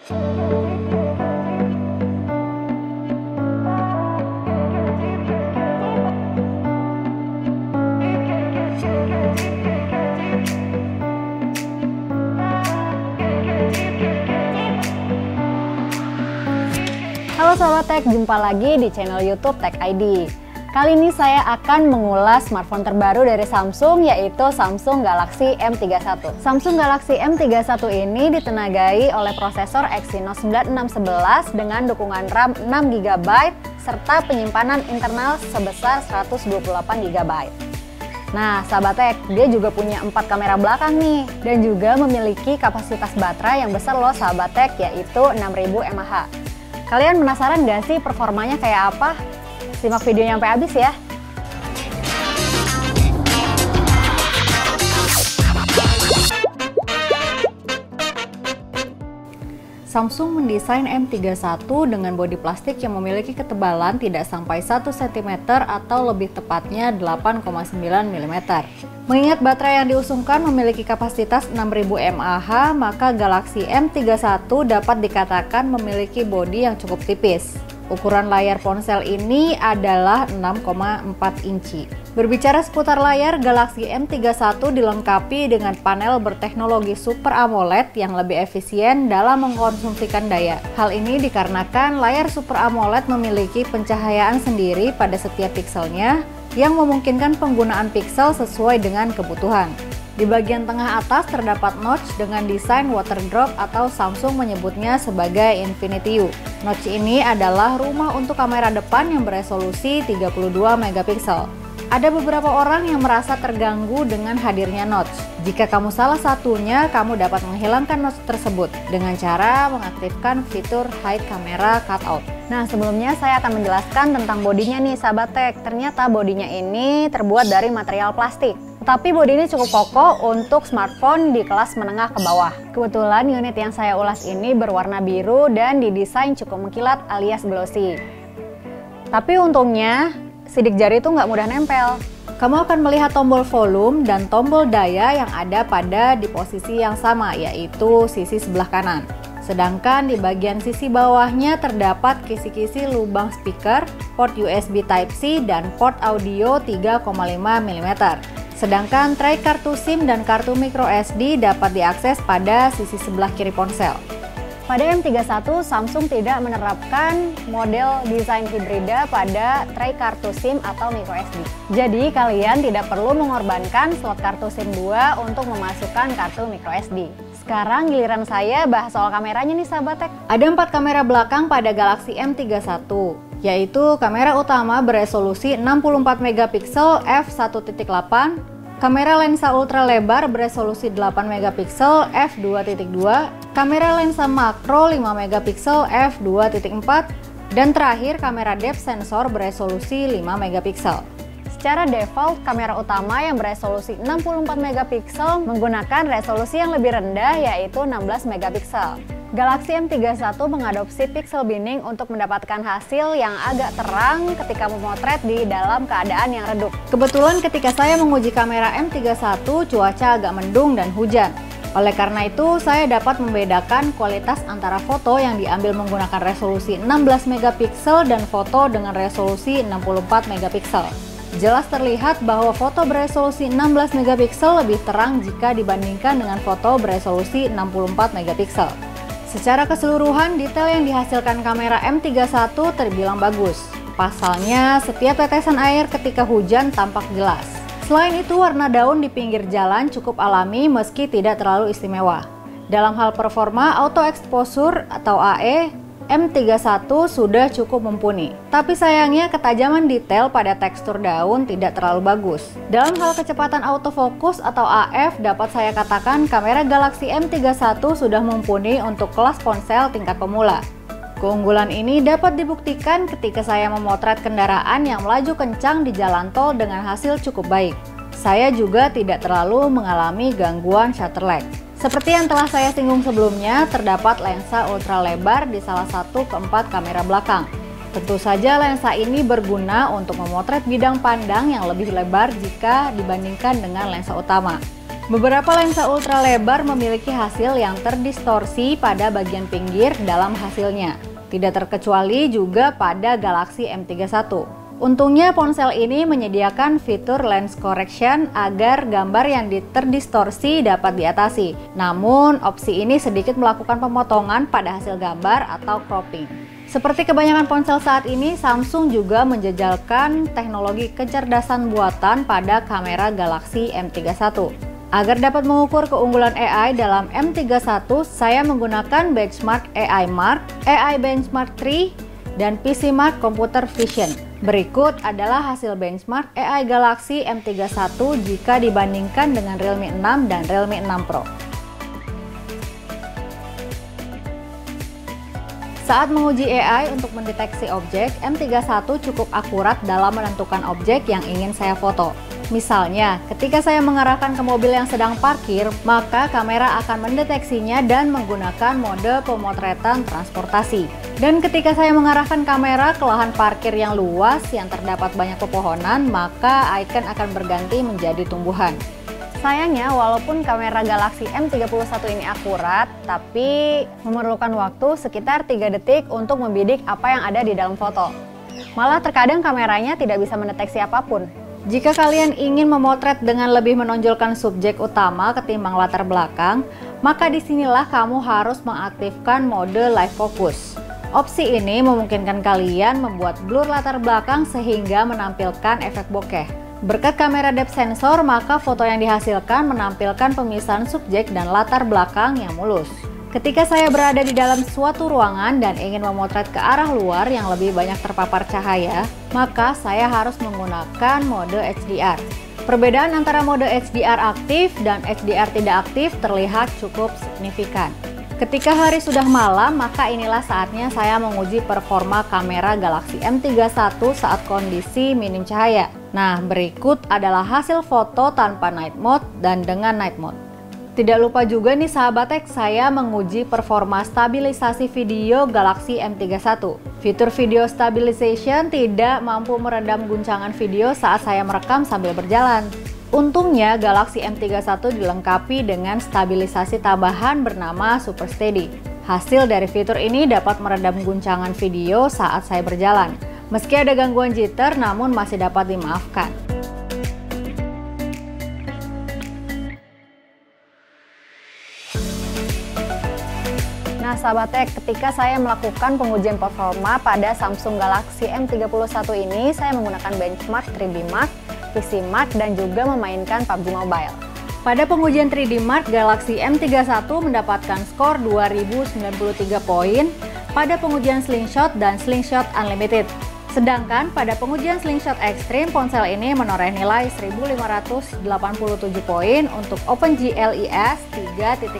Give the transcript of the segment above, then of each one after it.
Halo Sobat Tech, jumpa lagi di channel YouTube Tech ID. Kali ini saya akan mengulas smartphone terbaru dari Samsung, yaitu Samsung Galaxy M31. Samsung Galaxy M31 ini ditenagai oleh prosesor Exynos 9611 dengan dukungan RAM 6GB serta penyimpanan internal sebesar 128GB. Nah, Sahabat Tech, dia juga punya 4 kamera belakang nih, dan juga memiliki kapasitas baterai yang besar loh Sahabat Tech, yaitu 6000 mAh. Kalian penasaran gak sih performanya kayak apa? Simak videonya sampai habis ya. Samsung mendesain M31 dengan bodi plastik yang memiliki ketebalan tidak sampai 1 cm atau lebih tepatnya 8,9 mm. Mengingat baterai yang diusungkan memiliki kapasitas 6000 mAh, maka Galaxy M31 dapat dikatakan memiliki bodi yang cukup tipis. Ukuran layar ponsel ini adalah 6,4 inci. Berbicara seputar layar, Galaxy M31 dilengkapi dengan panel berteknologi Super AMOLED yang lebih efisien dalam mengkonsumsikan daya. Hal ini dikarenakan layar Super AMOLED memiliki pencahayaan sendiri pada setiap pikselnya yang memungkinkan penggunaan piksel sesuai dengan kebutuhan. Di bagian tengah atas terdapat notch dengan desain water drop atau Samsung menyebutnya sebagai Infinity U. Notch ini adalah rumah untuk kamera depan yang beresolusi 32 megapiksel. Ada beberapa orang yang merasa terganggu dengan hadirnya notch. Jika kamu salah satunya, kamu dapat menghilangkan notch tersebut dengan cara mengaktifkan fitur Hide Camera Cutout. Nah, sebelumnya saya akan menjelaskan tentang bodinya nih Sahabat Tech. Ternyata bodinya ini terbuat dari material plastik. Tapi bodi ini cukup kokoh untuk smartphone di kelas menengah ke bawah. Kebetulan unit yang saya ulas ini berwarna biru dan didesain cukup mengkilat alias glossy. Tapi untungnya sidik jari itu nggak mudah nempel. Kamu akan melihat tombol volume dan tombol daya yang ada pada di posisi yang sama, yaitu sisi sebelah kanan. Sedangkan di bagian sisi bawahnya terdapat kisi-kisi lubang speaker, port USB Type-C, dan port audio 3,5 mm. Sedangkan tray kartu SIM dan kartu microSD dapat diakses pada sisi sebelah kiri ponsel. Pada M31, Samsung tidak menerapkan model desain hibrida pada tray kartu SIM atau microSD. Jadi kalian tidak perlu mengorbankan slot kartu SIM 2 untuk memasukkan kartu microSD. Sekarang giliran saya bahas soal kameranya nih Sahabat Tech. Ada 4 kamera belakang pada Galaxy M31, yaitu kamera utama beresolusi 64 megapiksel f1.8, kamera lensa ultra lebar beresolusi 8 megapiksel f2.2, kamera lensa makro 5 megapiksel f2.4, dan terakhir kamera depth sensor beresolusi 5 megapiksel. Secara default, kamera utama yang beresolusi 64 megapiksel menggunakan resolusi yang lebih rendah yaitu 16 megapiksel. Galaxy M31 mengadopsi pixel binning untuk mendapatkan hasil yang agak terang ketika memotret di dalam keadaan yang redup. Kebetulan ketika saya menguji kamera M31, cuaca agak mendung dan hujan. Oleh karena itu, saya dapat membedakan kualitas antara foto yang diambil menggunakan resolusi 16 megapiksel dan foto dengan resolusi 64 megapiksel. Jelas terlihat bahwa foto beresolusi 16 megapiksel lebih terang jika dibandingkan dengan foto beresolusi 64 megapiksel. Secara keseluruhan, detail yang dihasilkan kamera M31 terbilang bagus. Pasalnya, setiap tetesan air ketika hujan tampak jelas. Selain itu, warna daun di pinggir jalan cukup alami meski tidak terlalu istimewa. Dalam hal performa auto exposure atau AE, M31 sudah cukup mumpuni. Tapi sayangnya ketajaman detail pada tekstur daun tidak terlalu bagus. Dalam hal kecepatan autofocus atau AF, dapat saya katakan kamera Galaxy M31 sudah mumpuni untuk kelas ponsel tingkat pemula. Keunggulan ini dapat dibuktikan ketika saya memotret kendaraan yang melaju kencang di jalan tol dengan hasil cukup baik. Saya juga tidak terlalu mengalami gangguan shutter lag. Seperti yang telah saya singgung sebelumnya, terdapat lensa ultra lebar di salah satu keempat kamera belakang. Tentu saja lensa ini berguna untuk memotret bidang pandang yang lebih lebar jika dibandingkan dengan lensa utama. Beberapa lensa ultra lebar memiliki hasil yang terdistorsi pada bagian pinggir dalam hasilnya. Tidak terkecuali juga pada Galaxy M31. Untungnya ponsel ini menyediakan fitur lens correction agar gambar yang terdistorsi dapat diatasi. Namun, opsi ini sedikit melakukan pemotongan pada hasil gambar atau cropping. Seperti kebanyakan ponsel saat ini, Samsung juga menjejalkan teknologi kecerdasan buatan pada kamera Galaxy M31. Agar dapat mengukur keunggulan AI dalam M31, saya menggunakan benchmark AI Mark, AI Benchmark 3, dan PC Mark Computer Vision. Berikut adalah hasil benchmark AI Galaxy M31 jika dibandingkan dengan Realme 6 dan Realme 6 Pro. Saat menguji AI untuk mendeteksi objek, M31 cukup akurat dalam menentukan objek yang ingin saya foto. Misalnya, ketika saya mengarahkan ke mobil yang sedang parkir, maka kamera akan mendeteksinya dan menggunakan mode pemotretan transportasi. Dan ketika saya mengarahkan kamera ke lahan parkir yang luas yang terdapat banyak pepohonan, maka icon akan berganti menjadi tumbuhan. Sayangnya, walaupun kamera Galaxy M31 ini akurat, tapi memerlukan waktu sekitar 3 detik untuk membidik apa yang ada di dalam foto. Malah terkadang kameranya tidak bisa mendeteksi apapun. Jika kalian ingin memotret dengan lebih menonjolkan subjek utama ketimbang latar belakang, maka disinilah kamu harus mengaktifkan mode live focus. Opsi ini memungkinkan kalian membuat blur latar belakang sehingga menampilkan efek bokeh. Berkat kamera depth sensor, maka foto yang dihasilkan menampilkan pemisahan subjek dan latar belakang yang mulus. Ketika saya berada di dalam suatu ruangan dan ingin memotret ke arah luar yang lebih banyak terpapar cahaya, maka saya harus menggunakan mode HDR. Perbedaan antara mode HDR aktif dan HDR tidak aktif terlihat cukup signifikan. Ketika hari sudah malam, maka inilah saatnya saya menguji performa kamera Galaxy M31 saat kondisi minim cahaya. Nah, berikut adalah hasil foto tanpa night mode dan dengan night mode. Tidak lupa juga nih sahabat tech, saya menguji performa stabilisasi video Galaxy M31. Fitur video stabilization tidak mampu meredam guncangan video saat saya merekam sambil berjalan. Untungnya Galaxy M31 dilengkapi dengan stabilisasi tambahan bernama Super Steady. Hasil dari fitur ini dapat meredam guncangan video saat saya berjalan. Meski ada gangguan jitter, namun masih dapat dimaafkan. Nah sahabat tech, ketika saya melakukan pengujian performa pada Samsung Galaxy M31 ini, saya menggunakan benchmark 3D Mark, PC Mark, dan juga memainkan PUBG Mobile. Pada pengujian 3D Mark, Galaxy M31 mendapatkan skor 2093 poin pada pengujian Slingshot dan Slingshot Unlimited. Sedangkan pada pengujian Slingshot Extreme, ponsel ini menoreh nilai 1587 poin untuk OpenGL ES 3.1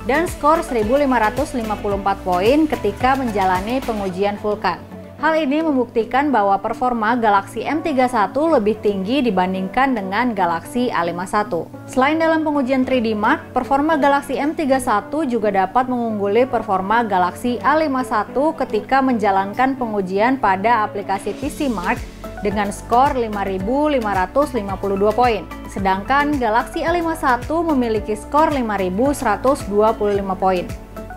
dan skor 1554 poin ketika menjalani pengujian Vulkan. Hal ini membuktikan bahwa performa Galaxy M31 lebih tinggi dibandingkan dengan Galaxy A51. Selain dalam pengujian 3D Mark, performa Galaxy M31 juga dapat mengungguli performa Galaxy A51 ketika menjalankan pengujian pada aplikasi PC Mark dengan skor 5.552 poin. Sedangkan Galaxy A51 memiliki skor 5.125 poin.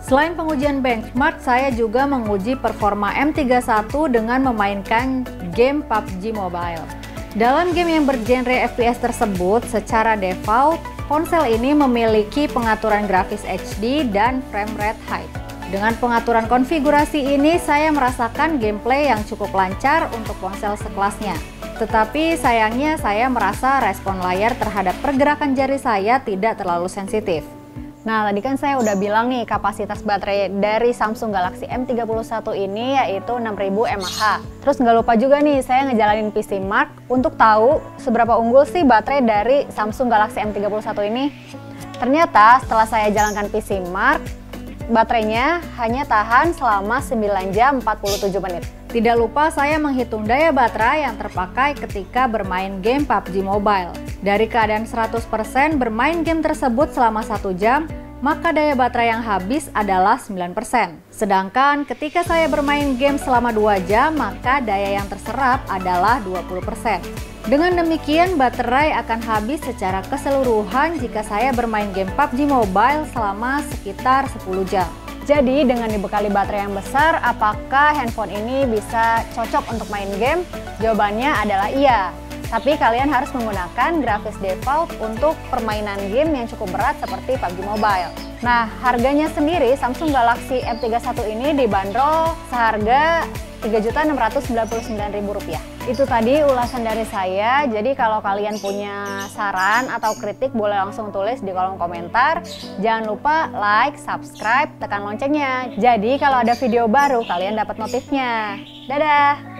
Selain pengujian benchmark, saya juga menguji performa M31 dengan memainkan game PUBG Mobile. Dalam game yang bergenre FPS tersebut, secara default, ponsel ini memiliki pengaturan grafis HD dan frame rate high. Dengan pengaturan konfigurasi ini, saya merasakan gameplay yang cukup lancar untuk ponsel sekelasnya. Tetapi sayangnya saya merasa respon layar terhadap pergerakan jari saya tidak terlalu sensitif. Nah, tadi kan saya udah bilang nih kapasitas baterai dari Samsung Galaxy M31 ini yaitu 6000 mAh. Terus nggak lupa juga nih saya ngejalanin PC Mark untuk tahu seberapa unggul sih baterai dari Samsung Galaxy M31 ini. Ternyata setelah saya jalankan PC Mark, baterainya hanya tahan selama 9 jam 47 menit. Tidak lupa saya menghitung daya baterai yang terpakai ketika bermain game PUBG Mobile. Dari keadaan 100% bermain game tersebut selama 1 jam, maka daya baterai yang habis adalah 9%. Sedangkan ketika saya bermain game selama 2 jam, maka daya yang terserap adalah 20%. Dengan demikian, baterai akan habis secara keseluruhan jika saya bermain game PUBG Mobile selama sekitar 10 jam. Jadi dengan dibekali baterai yang besar, apakah handphone ini bisa cocok untuk main game? Jawabannya adalah iya. Tapi kalian harus menggunakan grafis default untuk permainan game yang cukup berat seperti PUBG Mobile. Nah, harganya sendiri Samsung Galaxy M31 ini dibanderol seharga Rp3.699.000. Itu tadi ulasan dari saya. Jadi kalau kalian punya saran atau kritik boleh langsung tulis di kolom komentar. Jangan lupa like, subscribe, tekan loncengnya. Jadi kalau ada video baru kalian dapat notifnya. Dadah!